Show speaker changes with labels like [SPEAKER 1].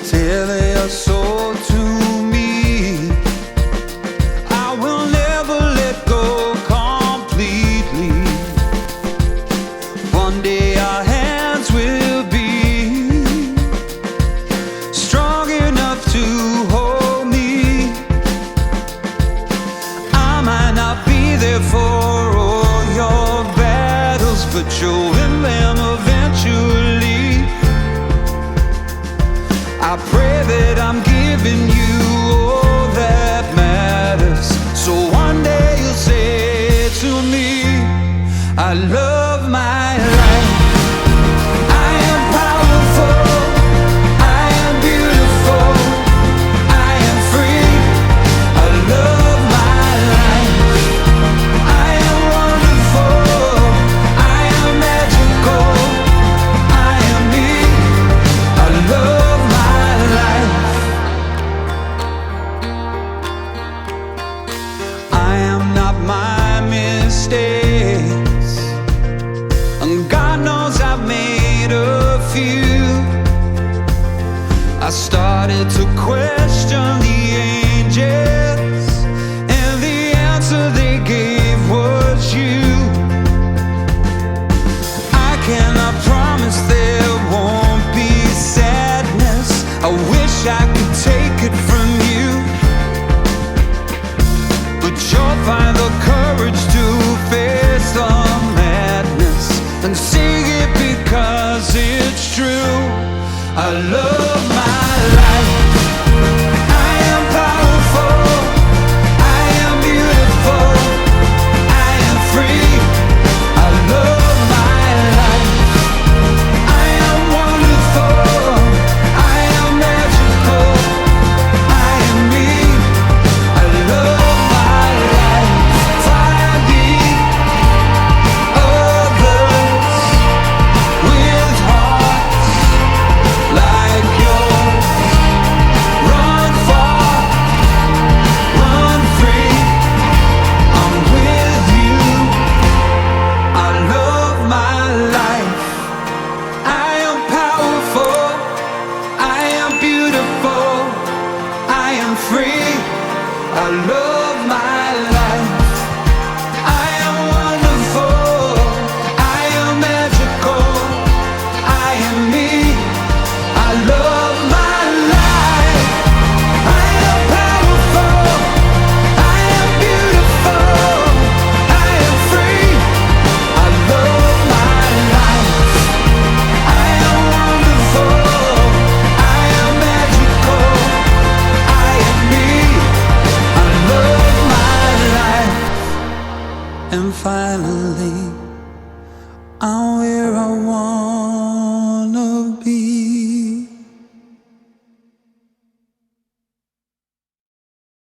[SPEAKER 1] Tell your soul to me. I will never let go completely. One day our hands will be strong enough to hold me. I might not be there for all your battles, but you'll win them eventually. I pray that I'm giving you all that matters, so one day you'll say to me, I love my life. I am powerful, I am beautiful, I am free. I love my life. I am wonderful, I am magical, I am me. I love my life. I am not my mistakes, and God knows I've made a few. I started to question the angels, and the answer they gave was you. I cannot promise there won't be sadness. I wish I could take it from you, but you'll find the courage to face the madness and sing it because it's true. I love my life. I am powerful, I am beautiful, I am free. I love my life. I am wonderful, I am magical, I am me. I love my life. Finding others with hearts like yours. Run far, run free. I'm with you. I love my life. I am powerful, I am beautiful, I am free. I love my life. I am wonderful, I am magical, I am me. I love my life. I am powerful, I am beautiful, I am free. I love my life. I am wonderful, I am magical, I am me. I love my life. And finally